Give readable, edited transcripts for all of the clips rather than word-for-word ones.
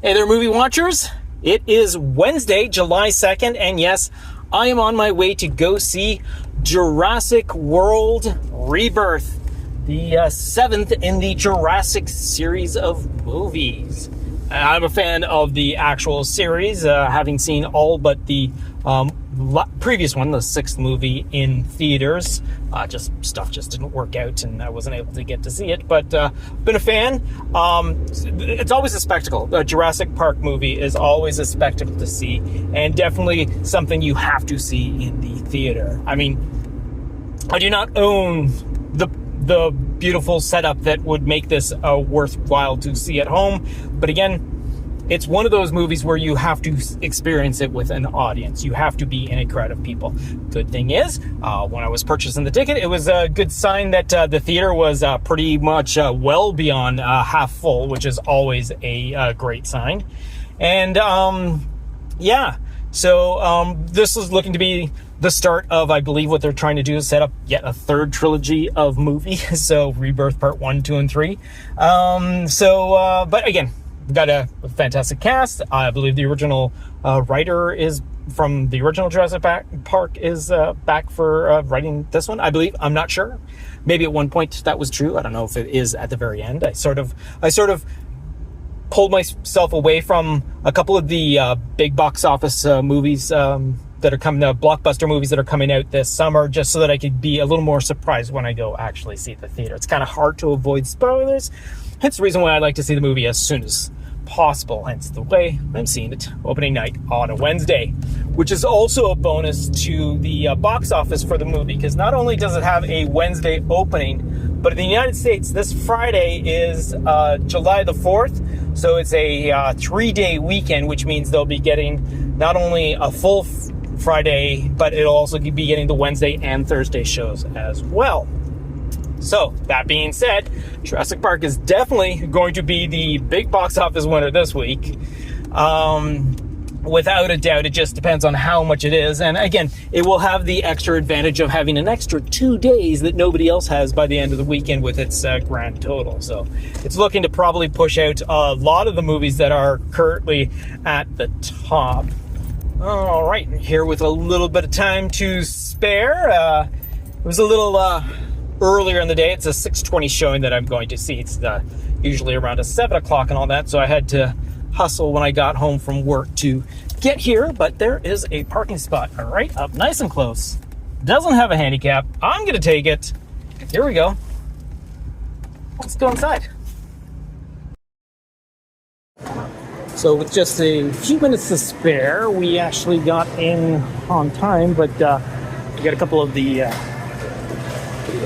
Hey there, movie watchers. It is Wednesday, July 2nd, and yes, I am on my way to go see Jurassic World Rebirth, the seventh in the Jurassic series of movies. I'm a fan of the actual series, having seen all but the previous one, the sixth movie, in theaters. Stuff just didn't work out, and I wasn't able to get to see it. But been a fan. It's always a spectacle. A Jurassic Park movie is always a spectacle to see, and definitely something you have to see in the theater. I mean, I do not own the beautiful setup that would make this worthwhile to see at home, but again, it's one of those movies where you have to experience it with an audience. You have to be in a crowd of people. Good thing is, when I was purchasing the ticket, it was a good sign that the theater was pretty much well beyond half full, which is always a great sign. And so this is looking to be the start of, I believe, what they're trying to do is set up yet a third trilogy of movies. So Rebirth Part 1, 2, and 3. But again, we've got a fantastic cast. I believe the original writer is from the original Jurassic Park is back for writing this one, I believe. I'm not sure. Maybe at one point that was true. I don't know if it is at the very end. I sort of pulled myself away from a couple of the big box office movies that are coming, blockbuster movies that are coming out this summer, just so that I could be a little more surprised when I go actually see the theater. It's kind of hard to avoid spoilers. Hence the reason why I like to see the movie as soon as possible. Hence the way I'm seeing it opening night on a Wednesday, which is also a bonus to the box office for the movie, because not only does it have a Wednesday opening, but in the United States, this Friday is July the 4th, so it's a 3-day weekend, which means they'll be getting not only a full Friday, but it'll also be getting the Wednesday and Thursday shows as well. So, that being said, Jurassic Park is definitely going to be the big box office winner this week. Without a doubt, it just depends on how much it is. And again, it will have the extra advantage of having an extra 2 days that nobody else has by the end of the weekend with its grand total. So, it's looking to probably push out a lot of the movies that are currently at the top. All right, here with a little bit of time to spare. It was a little earlier in the day. It's a 6:20 showing that I'm going to see. It's usually around 7 o'clock and all that, so I had to hustle when I got home from work to get here, but there is a parking spot right up nice and close. Doesn't have a handicap. I'm going to take it. Here we go. Let's go inside. So with just a few minutes to spare, we actually got in on time, but we got a couple of the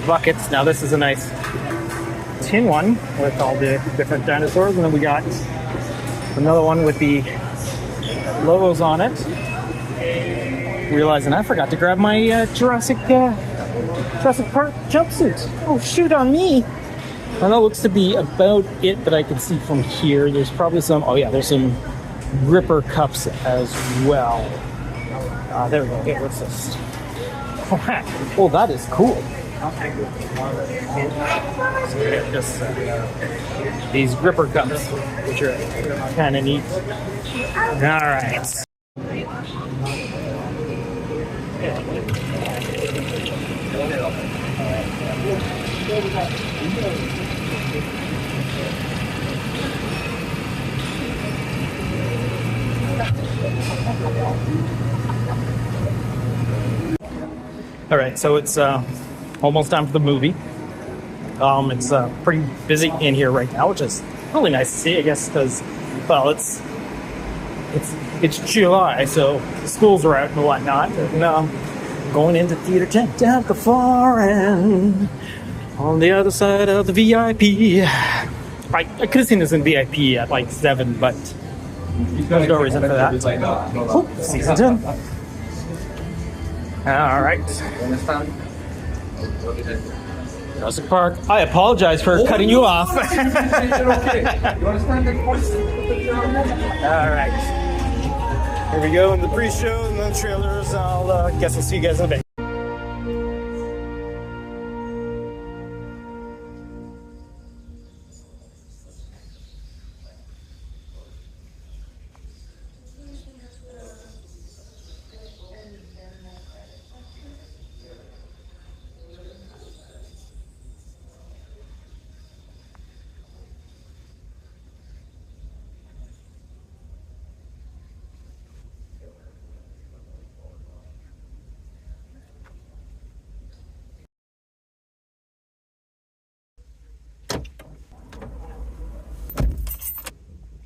buckets. Now this is a nice tin one with all the different dinosaurs, and then we got another one with the logos on it. Realizing I forgot to grab my Jurassic Park jumpsuit. Oh, shoot on me. And that looks to be about it that I can see from here. There's probably some, there's some gripper cups as well. There we go. Okay, what's this? Oh, that is cool. So we got just these gripper cups, which are kind of neat. All right. All right, so it's almost time for the movie. It's pretty busy in here right now, which is really nice to see, I guess, because, well, it's July, so the schools are out and whatnot. And going into Theater 10 down the far end, on the other side of the VIP. I could have seen this in VIP at like 7, but there's no reason for that. Oh, season 10. All right. Jurassic Park. I apologize for cutting you off. All right. Here we go in the pre-show and the trailers. I'll guess I'll see you guys in a bit.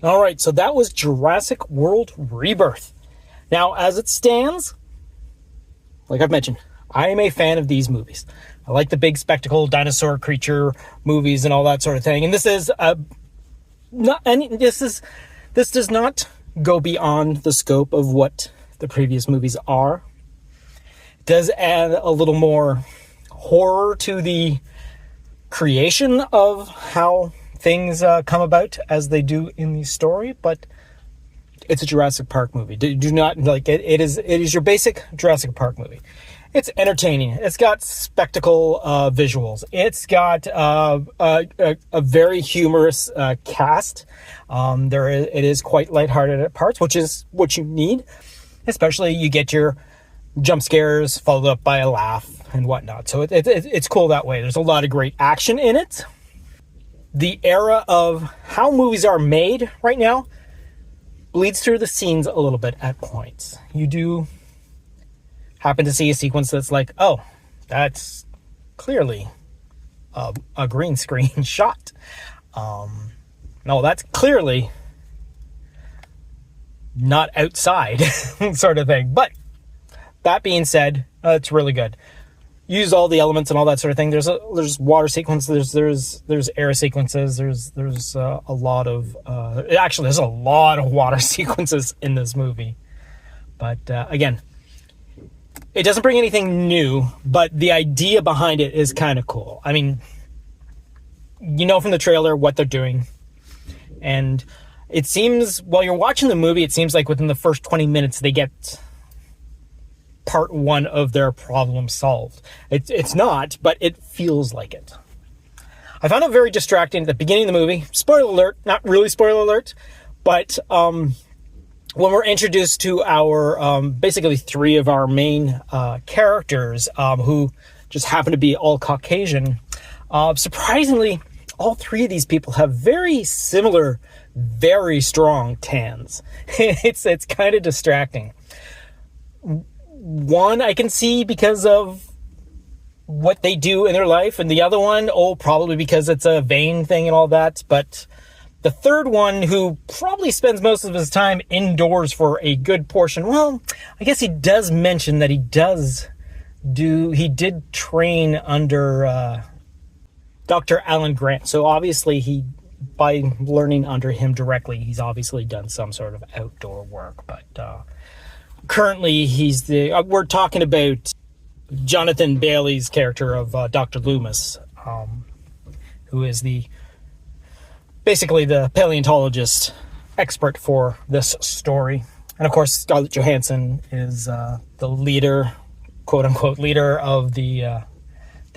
All right, so that was Jurassic World Rebirth. Now, as it stands, like I've mentioned, I am a fan of these movies. I like the big spectacle dinosaur creature movies and all that sort of thing. And this does not go beyond the scope of what the previous movies are. It does add a little more horror to the creation of how things come about as they do in the story, but it's a Jurassic Park movie. Do not like it. It is your basic Jurassic Park movie. It's entertaining. It's got spectacle visuals. It's got a very humorous cast. It is quite lighthearted at parts, which is what you need. Especially you get your jump scares followed up by a laugh and whatnot. So it's cool that way. There's a lot of great action in it. The era of how movies are made right now bleeds through the scenes a little bit at points. You do happen to see a sequence that's like, oh, that's clearly a green screen shot. No, that's clearly not outside sort of thing. But that being said, it's really good. Use all the elements and all that sort of thing. There's water sequences. There's air sequences. There's a lot of there's a lot of water sequences in this movie. But again, it doesn't bring anything new, but the idea behind it is kind of cool. I mean, you know from the trailer what they're doing, and it seems while you're watching the movie, it seems like within the first 20 minutes they get part one of their problem solved. It's not, but it feels like it. I found it very distracting at the beginning of the movie. Spoiler alert, not really spoiler alert, but when we're introduced to our basically three of our main characters who just happen to be all Caucasian, surprisingly, all three of these people have very similar, very strong tans. It's kind of distracting. One I can see because of what they do in their life, and the other one, probably because it's a vein thing and all that. But the third one, who probably spends most of his time indoors for a good portion, well, I guess he does mention that he did train under Dr. Alan Grant. So obviously by learning under him directly, he's obviously done some sort of outdoor work. But currently, we're talking about Jonathan Bailey's character of Dr. Loomis, who is basically the paleontologist expert for this story. And of course, Scarlett Johansson is the leader, quote unquote, leader of the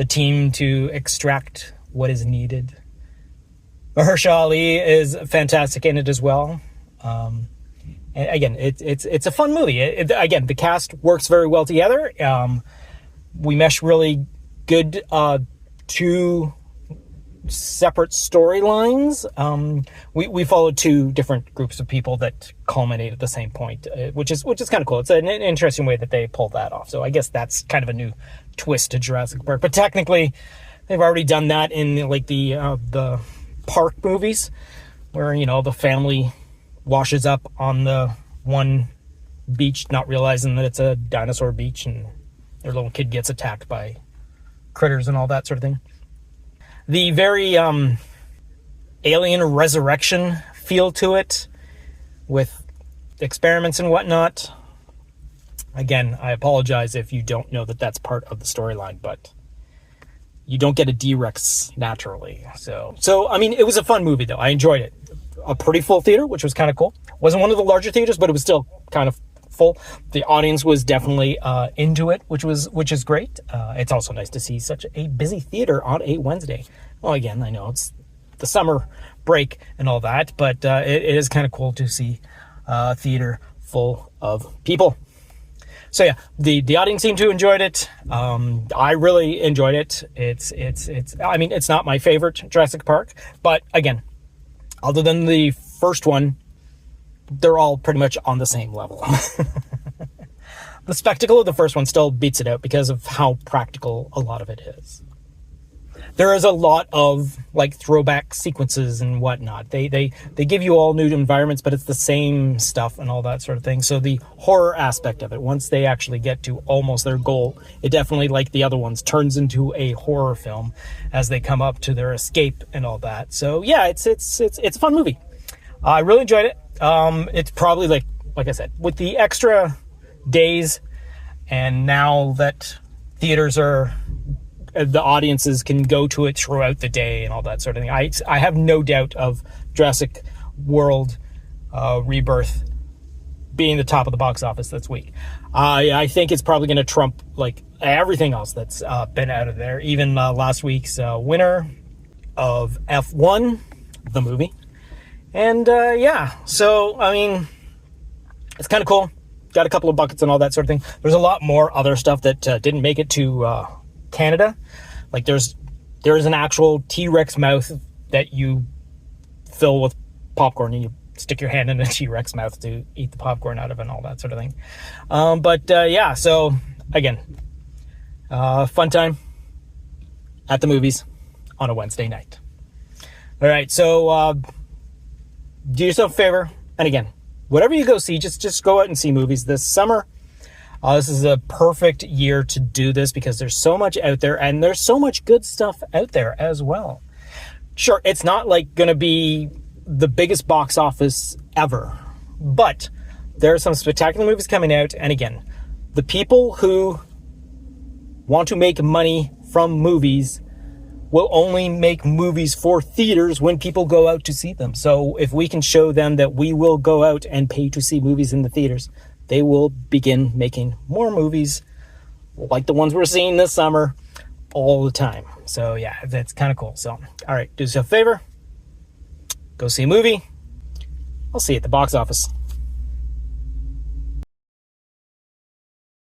team to extract what is needed. Mahershala Ali is fantastic in it as well. And again, it's a fun movie. Again, the cast works very well together. We mesh really good two separate storylines. We followed two different groups of people that culminate at the same point, which is kind of cool. It's an interesting way that they pulled that off. So I guess that's kind of a new twist to Jurassic Park. But technically, they've already done that in like the park movies, where the family washes up on the one beach, not realizing that it's a dinosaur beach, and their little kid gets attacked by critters and all that sort of thing. The very alien resurrection feel to it, with experiments and whatnot. Again, I apologize if you don't know that that's part of the storyline, but you don't get a D-Rex naturally. So I mean, it was a fun movie, though. I enjoyed it. A pretty full theater, which was kind of cool. Wasn't one of the larger theaters, but it was still kind of full. The audience was definitely into it, which is great. It's also nice to see such a busy theater on a Wednesday. Well, again, I know it's the summer break and all that, but it is kind of cool to see a theater full of people. So yeah, the audience seemed to enjoyed it. I really enjoyed it. I mean, it's not my favorite Jurassic Park, but again, other than the first one, they're all pretty much on the same level. The spectacle of the first one still beats it out because of how practical a lot of it is. there is a lot of like throwback sequences and whatnot. They give you all new environments, but it's the same stuff and all that sort of thing. So the horror aspect of it, once they actually get to almost their goal, it definitely, like the other ones, turns into a horror film as they come up to their escape and all that. So yeah, it's a fun movie. I really enjoyed it. It's probably like I said, with the extra days, and now that theaters are, the audiences can go to it throughout the day and all that sort of thing. I have no doubt of Jurassic World Rebirth being the top of the box office this week. I think it's probably going to trump like everything else that's been out of there. Even last week's winner of F1, the movie. And yeah, so I mean, it's kind of cool. Got a couple of buckets and all that sort of thing. There's a lot more other stuff that didn't make it to Canada. Like there is an actual T-Rex mouth that you fill with popcorn, and you stick your hand in a T-Rex mouth to eat the popcorn out of it and all that sort of thing. But yeah, so again, fun time at the movies on a Wednesday night. All right, so do yourself a favor, and again, whatever you go see, just go out and see movies this summer. This is a perfect year to do this because there's so much out there, and there's so much good stuff out there as well. Sure, it's not like going to be the biggest box office ever, but there are some spectacular movies coming out. And again, the people who want to make money from movies will only make movies for theaters when people go out to see them. So if we can show them that we will go out and pay to see movies in the theaters, they will begin making more movies like the ones we're seeing this summer all the time. So yeah, that's kind of cool. So, all right, do yourself a favor. Go see a movie. I'll see you at the box office.